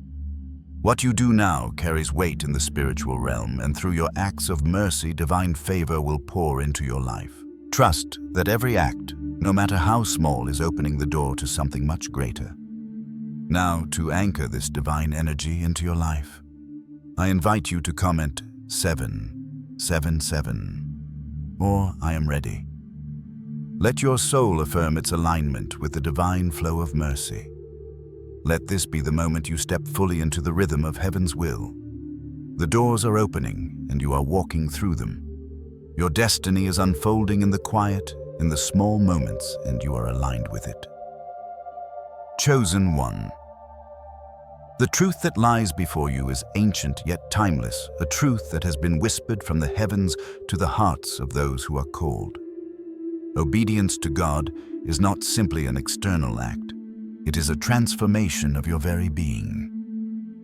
What you do now carries weight in the spiritual realm, and through your acts of mercy, divine favor will pour into your life. Trust that every act, no matter how small, is opening the door to something much greater. Now, to anchor this divine energy into your life, I invite you to comment 777 or I am ready. Let your soul affirm its alignment with the divine flow of mercy. Let this be the moment you step fully into the rhythm of heaven's will. The doors are opening, and you are walking through them. Your destiny is unfolding in the quiet, in the small moments, and you are aligned with it. Chosen one. The truth that lies before you is ancient yet timeless, a truth that has been whispered from the heavens to the hearts of those who are called. Obedience to God is not simply an external act. It is a transformation of your very being.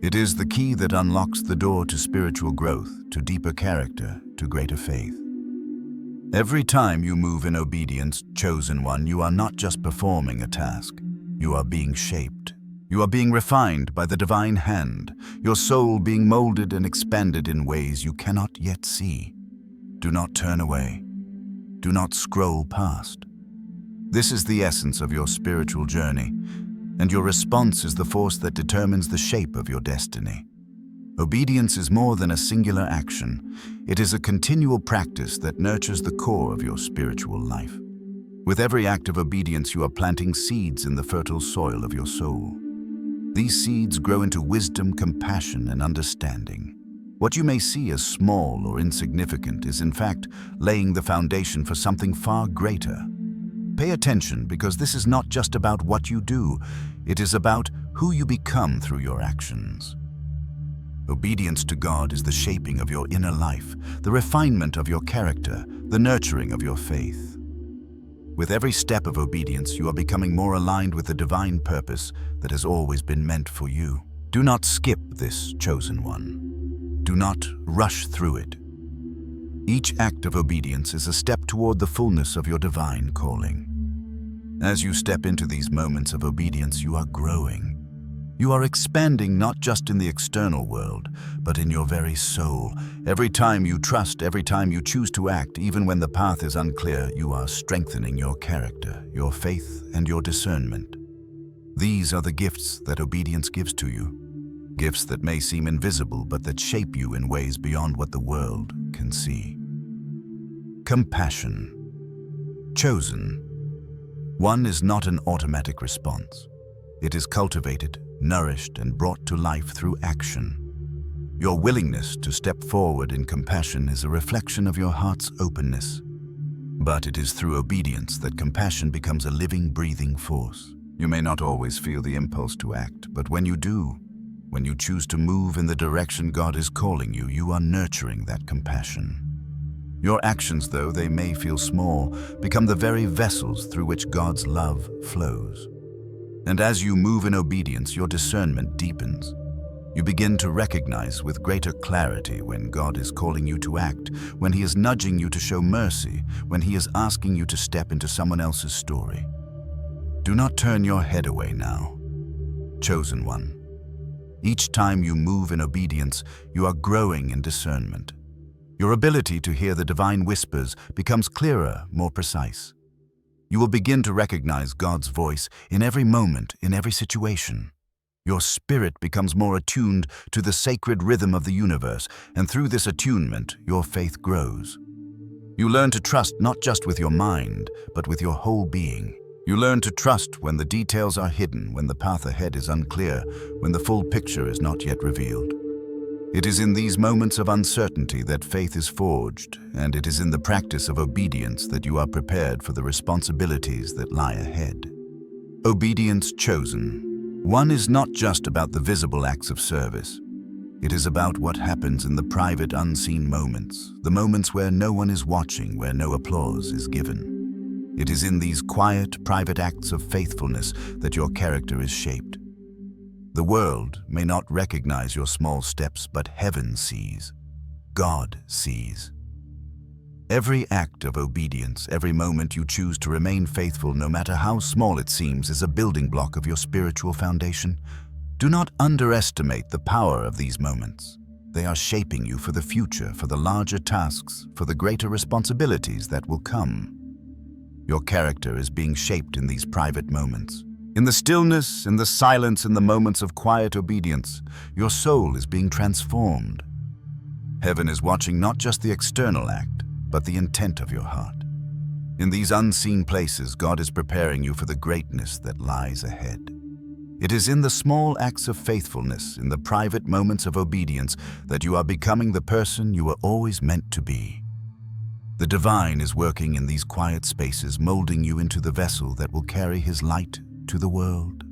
It is the key that unlocks the door to spiritual growth, to deeper character, to greater faith. Every time you move in obedience, chosen one, you are not just performing a task. You are being shaped. You are being refined by the divine hand, your soul being molded and expanded in ways you cannot yet see. Do not turn away. Do not scroll past. This is the essence of your spiritual journey, and your response is the force that determines the shape of your destiny. Obedience is more than a singular action. It is a continual practice that nurtures the core of your spiritual life. With every act of obedience, you are planting seeds in the fertile soil of your soul. These seeds grow into wisdom, compassion, and understanding. What you may see as small or insignificant is in fact laying the foundation for something far greater. Pay attention, because this is not just about what you do, it is about who you become through your actions. Obedience to God is the shaping of your inner life, the refinement of your character, the nurturing of your faith. With every step of obedience, you are becoming more aligned with the divine purpose that has always been meant for you. Do not skip this, chosen one. Do not rush through it. Each act of obedience is a step toward the fullness of your divine calling. As you step into these moments of obedience, you are growing. You are expanding not just in the external world, but in your very soul. Every time you trust, every time you choose to act, even when the path is unclear, you are strengthening your character, your faith, and your discernment. These are the gifts that obedience gives to you. Gifts that may seem invisible, but that shape you in ways beyond what the world can see. Compassion. Chosen. One is not an automatic response. It is cultivated, nourished, and brought to life through action. Your willingness to step forward in compassion is a reflection of your heart's openness. But it is through obedience that compassion becomes a living, breathing force. You may not always feel the impulse to act, but when you do, when you choose to move in the direction God is calling you, you are nurturing that compassion. Your actions, though they may feel small, become the very vessels through which God's love flows. And as you move in obedience, your discernment deepens. You begin to recognize with greater clarity when God is calling you to act, when He is nudging you to show mercy, when He is asking you to step into someone else's story. Do not turn your head away now. Chosen one. Each time you move in obedience, you are growing in discernment. Your ability to hear the divine whispers becomes clearer, more precise. You will begin to recognize God's voice in every moment, in every situation. Your spirit becomes more attuned to the sacred rhythm of the universe, and through this attunement, your faith grows. You learn to trust not just with your mind, but with your whole being. You learn to trust when the details are hidden, when the path ahead is unclear, when the full picture is not yet revealed. It is in these moments of uncertainty that faith is forged, and it is in the practice of obedience that you are prepared for the responsibilities that lie ahead. Obedience chosen. One is not just about the visible acts of service. It is about what happens in the private, unseen moments, the moments where no one is watching, where no applause is given. It is in these quiet, private acts of faithfulness that your character is shaped. The world may not recognize your small steps, but heaven sees. God sees. Every act of obedience, every moment you choose to remain faithful, no matter how small it seems, is a building block of your spiritual foundation. Do not underestimate the power of these moments. They are shaping you for the future, for the larger tasks, for the greater responsibilities that will come. Your character is being shaped in these private moments. In the stillness, in the silence, in the moments of quiet obedience, your soul is being transformed. Heaven is watching not just the external act, but the intent of your heart. In these unseen places, God is preparing you for the greatness that lies ahead. It is in the small acts of faithfulness, in the private moments of obedience, that you are becoming the person you were always meant to be. The divine is working in these quiet spaces, molding you into the vessel that will carry His light to the world.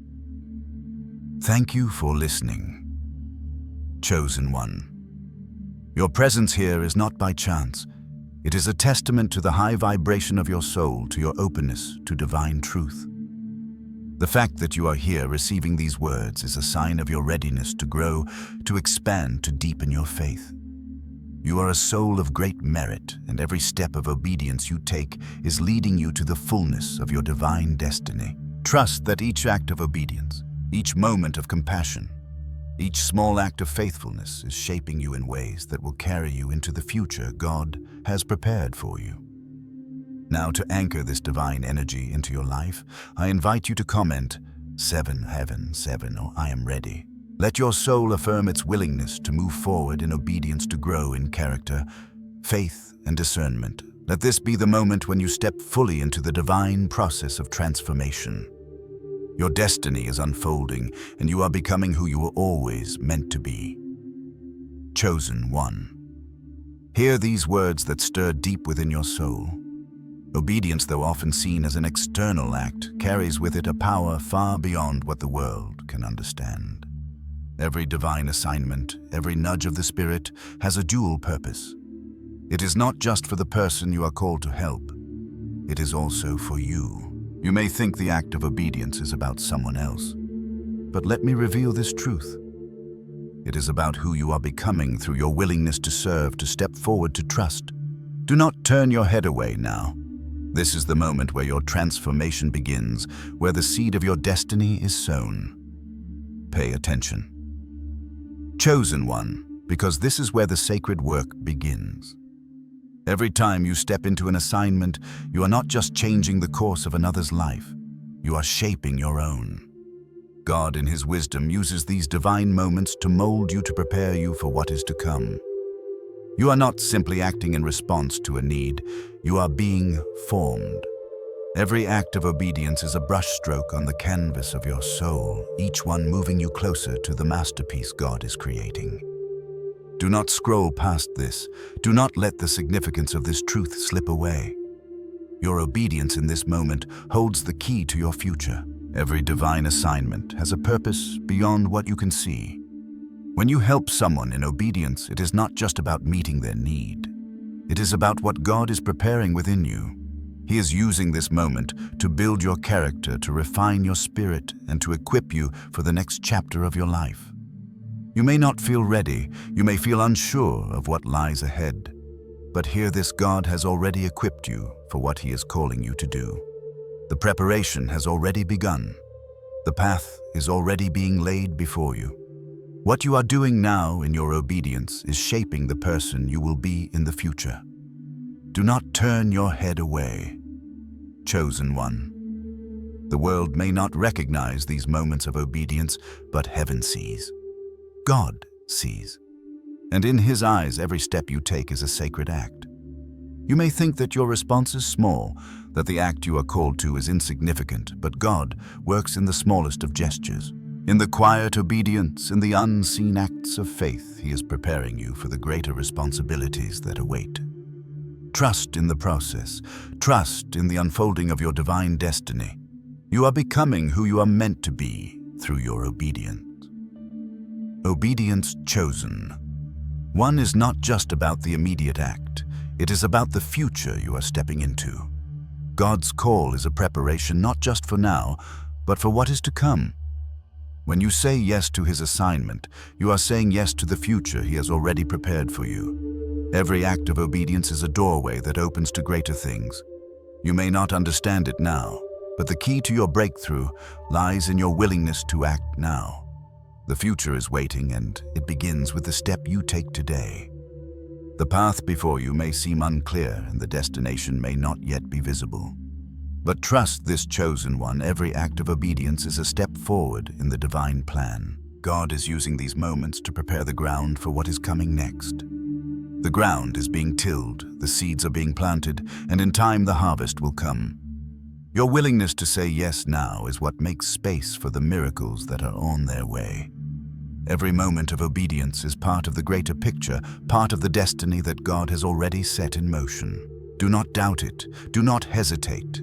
Thank you for listening. Chosen one. Your presence here is not by chance. It is a testament to the high vibration of your soul, to your openness to divine truth. The fact that you are here receiving these words is a sign of your readiness to grow, to expand, to deepen your faith. You are a soul of great merit, and every step of obedience you take is leading you to the fullness of your divine destiny. Trust that each act of obedience, each moment of compassion, each small act of faithfulness is shaping you in ways that will carry you into the future God has prepared for you. Now, to anchor this divine energy into your life, I invite you to comment 7 Heaven 7 or I am ready. Let your soul affirm its willingness to move forward in obedience, to grow in character, faith, and discernment. Let this be the moment when you step fully into the divine process of transformation. Your destiny is unfolding, and you are becoming who you were always meant to be. Chosen one. Hear these words that stir deep within your soul. Obedience, though often seen as an external act, carries with it a power far beyond what the world can understand. Every divine assignment, every nudge of the Spirit has a dual purpose. It is not just for the person you are called to help. It is also for you. You may think the act of obedience is about someone else, but let me reveal this truth. It is about who you are becoming through your willingness to serve, to step forward, to trust. Do not turn your head away now. This is the moment where your transformation begins, where the seed of your destiny is sown. Pay attention. Chosen one, because this is where the sacred work begins. Every time you step into an assignment, you are not just changing the course of another's life, you are shaping your own. God, in His wisdom, uses these divine moments to mold you, to prepare you for what is to come. You are not simply acting in response to a need, you are being formed. Every act of obedience is a brushstroke on the canvas of your soul, each one moving you closer to the masterpiece God is creating. Do not scroll past this. Do not let the significance of this truth slip away. Your obedience in this moment holds the key to your future. Every divine assignment has a purpose beyond what you can see. When you help someone in obedience, it is not just about meeting their need. It is about what God is preparing within you. He is using this moment to build your character, to refine your spirit, and to equip you for the next chapter of your life. You may not feel ready, you may feel unsure of what lies ahead, but hear this: God has already equipped you for what He is calling you to do. The preparation has already begun. The path is already being laid before you. What you are doing now in your obedience is shaping the person you will be in the future. Do not turn your head away. Chosen one. The world may not recognize these moments of obedience, but heaven sees. God sees. And in His eyes, every step you take is a sacred act. You may think that your response is small, that the act you are called to is insignificant, but God works in the smallest of gestures. In the quiet obedience, in the unseen acts of faith, He is preparing you for the greater responsibilities that await. Trust in the process. Trust in the unfolding of your divine destiny. You are becoming who you are meant to be through your obedience. Obedience chosen. One is not just about the immediate act. It is about the future you are stepping into. God's call is a preparation not just for now, but for what is to come. When you say yes to His assignment, you are saying yes to the future He has already prepared for you. Every act of obedience is a doorway that opens to greater things. You may not understand it now, but the key to your breakthrough lies in your willingness to act now. The future is waiting, and it begins with the step you take today. The path before you may seem unclear, and the destination may not yet be visible. But trust this chosen one. Every act of obedience is a step forward in the divine plan. God is using these moments to prepare the ground for what is coming next. The ground is being tilled, the seeds are being planted, and in time the harvest will come. Your willingness to say yes now is what makes space for the miracles that are on their way. Every moment of obedience is part of the greater picture, part of the destiny that God has already set in motion. Do not doubt it. Do not hesitate.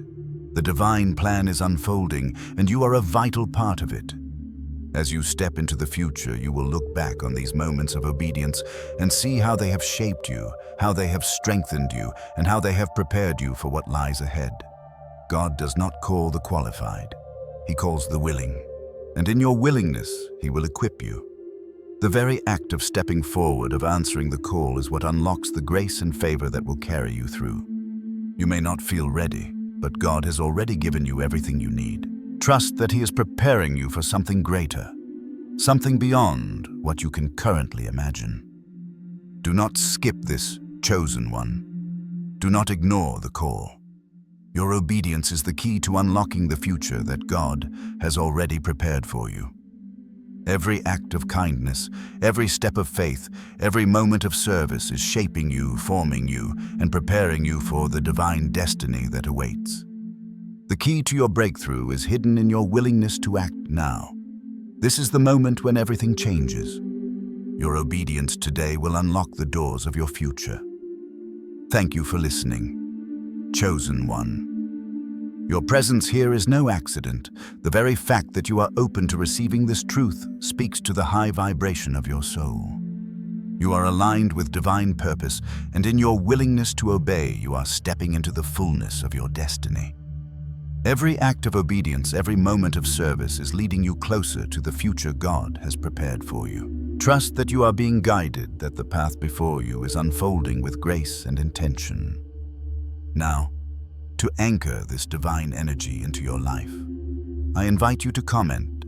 The divine plan is unfolding, and you are a vital part of it. As you step into the future, you will look back on these moments of obedience and see how they have shaped you, how they have strengthened you, and how they have prepared you for what lies ahead. God does not call the qualified. He calls the willing. And in your willingness, He will equip you. The very act of stepping forward, of answering the call, is what unlocks the grace and favor that will carry you through. You may not feel ready, but God has already given you everything you need. Trust that He is preparing you for something greater, something beyond what you can currently imagine. Do not skip this chosen one. Do not ignore the call. Your obedience is the key to unlocking the future that God has already prepared for you. Every act of kindness, every step of faith, every moment of service is shaping you, forming you, and preparing you for the divine destiny that awaits. The key to your breakthrough is hidden in your willingness to act now. This is the moment when everything changes. Your obedience today will unlock the doors of your future. Thank you for listening. Chosen one. Your presence here is no accident. The very fact that you are open to receiving this truth speaks to the high vibration of your soul. You are aligned with divine purpose, and in your willingness to obey, you are stepping into the fullness of your destiny. Every act of obedience, every moment of service is leading you closer to the future God has prepared for you. Trust that you are being guided, that the path before you is unfolding with grace and intention. Now, to anchor this divine energy into your life, I invite you to comment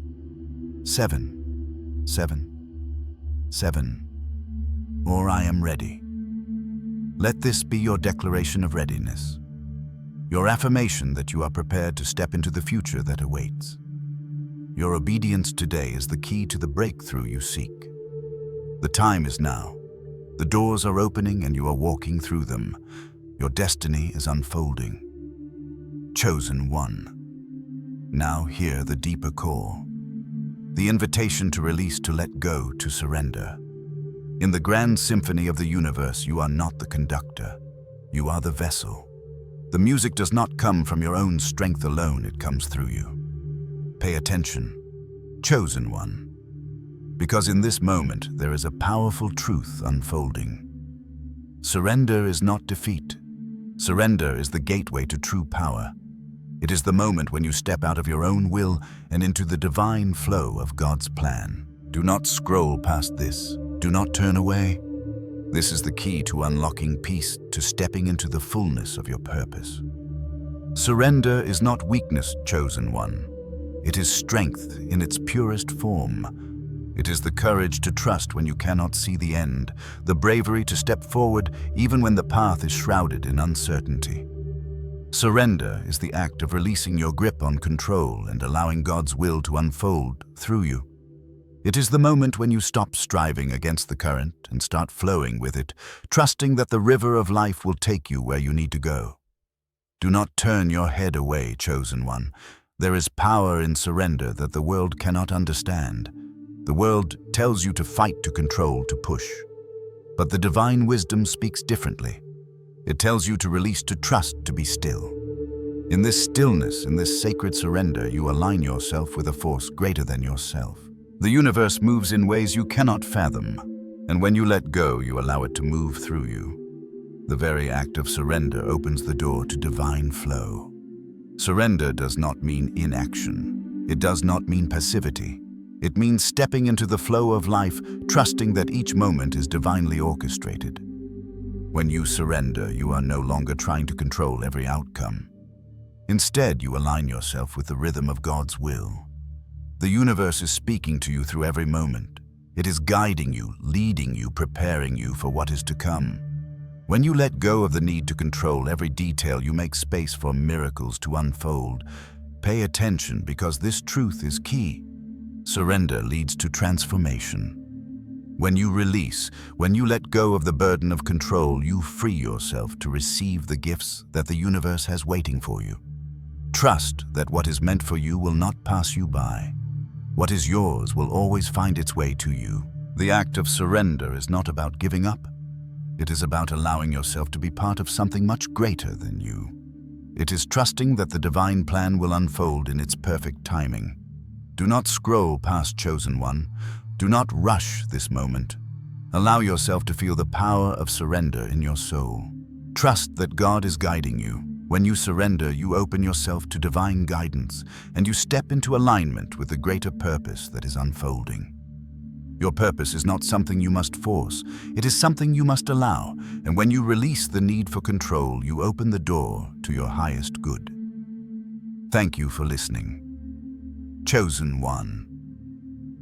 7, 7, 7, or I am ready. Let this be your declaration of readiness, your affirmation that you are prepared to step into the future that awaits. Your obedience today is the key to the breakthrough you seek. The time is now. The doors are opening and you are walking through them. Your destiny is unfolding. Chosen one. Now hear the deeper call. The invitation to release, to let go, to surrender. In the grand symphony of the universe, you are not the conductor. You are the vessel. The music does not come from your own strength alone, it comes through you. Pay attention. Chosen one. Because in this moment, there is a powerful truth unfolding. Surrender is not defeat. Surrender is the gateway to true power. It is the moment when you step out of your own will and into the divine flow of God's plan. Do not scroll past this. Do not turn away. This is the key to unlocking peace, to stepping into the fullness of your purpose. Surrender is not weakness, chosen one. It is strength in its purest form. It is the courage to trust when you cannot see the end, the bravery to step forward even when the path is shrouded in uncertainty. Surrender is the act of releasing your grip on control and allowing God's will to unfold through you. It is the moment when you stop striving against the current and start flowing with it, trusting that the river of life will take you where you need to go. Do not turn your head away, chosen one. There is power in surrender that the world cannot understand. The world tells you to fight, to control, to push. But the divine wisdom speaks differently. It tells you to release, to trust, to be still. In this stillness, in this sacred surrender, you align yourself with a force greater than yourself. The universe moves in ways you cannot fathom, and when you let go, you allow it to move through you. The very act of surrender opens the door to divine flow. Surrender does not mean inaction. It does not mean passivity. It means stepping into the flow of life, trusting that each moment is divinely orchestrated. When you surrender, you are no longer trying to control every outcome. Instead, you align yourself with the rhythm of God's will. The universe is speaking to you through every moment. It is guiding you, leading you, preparing you for what is to come. When you let go of the need to control every detail, you make space for miracles to unfold. Pay attention, because this truth is key. Surrender leads to transformation. When you release, when you let go of the burden of control, you free yourself to receive the gifts that the universe has waiting for you. Trust that what is meant for you will not pass you by. What is yours will always find its way to you. The act of surrender is not about giving up. It is about allowing yourself to be part of something much greater than you. It is trusting that the divine plan will unfold in its perfect timing. Do not scroll past, chosen one. Do not rush this moment. Allow yourself to feel the power of surrender in your soul. Trust that God is guiding you. When you surrender, you open yourself to divine guidance, and you step into alignment with the greater purpose that is unfolding. Your purpose is not something you must force. It is something you must allow, and when you release the need for control, you open the door to your highest good. Thank you for listening. Chosen one.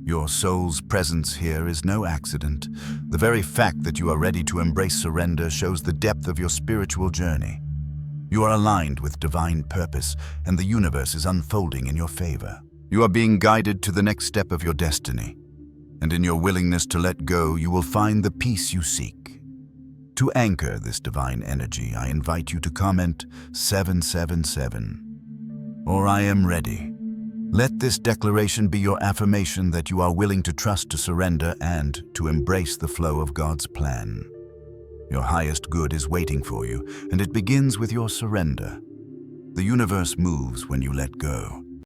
Your soul's presence here is no accident. The very fact that you are ready to embrace surrender shows the depth of your spiritual journey. You are aligned with divine purpose, and the universe is unfolding in your favor. You are being guided to the next step of your destiny, and in your willingness to let go, you will find the peace you seek. To anchor this divine energy, I invite you to comment 777, or I am ready. Let this declaration be your affirmation that you are willing to trust, to surrender, and to embrace the flow of God's plan. Your highest good is waiting for you, and it begins with your surrender. The universe moves when you let go,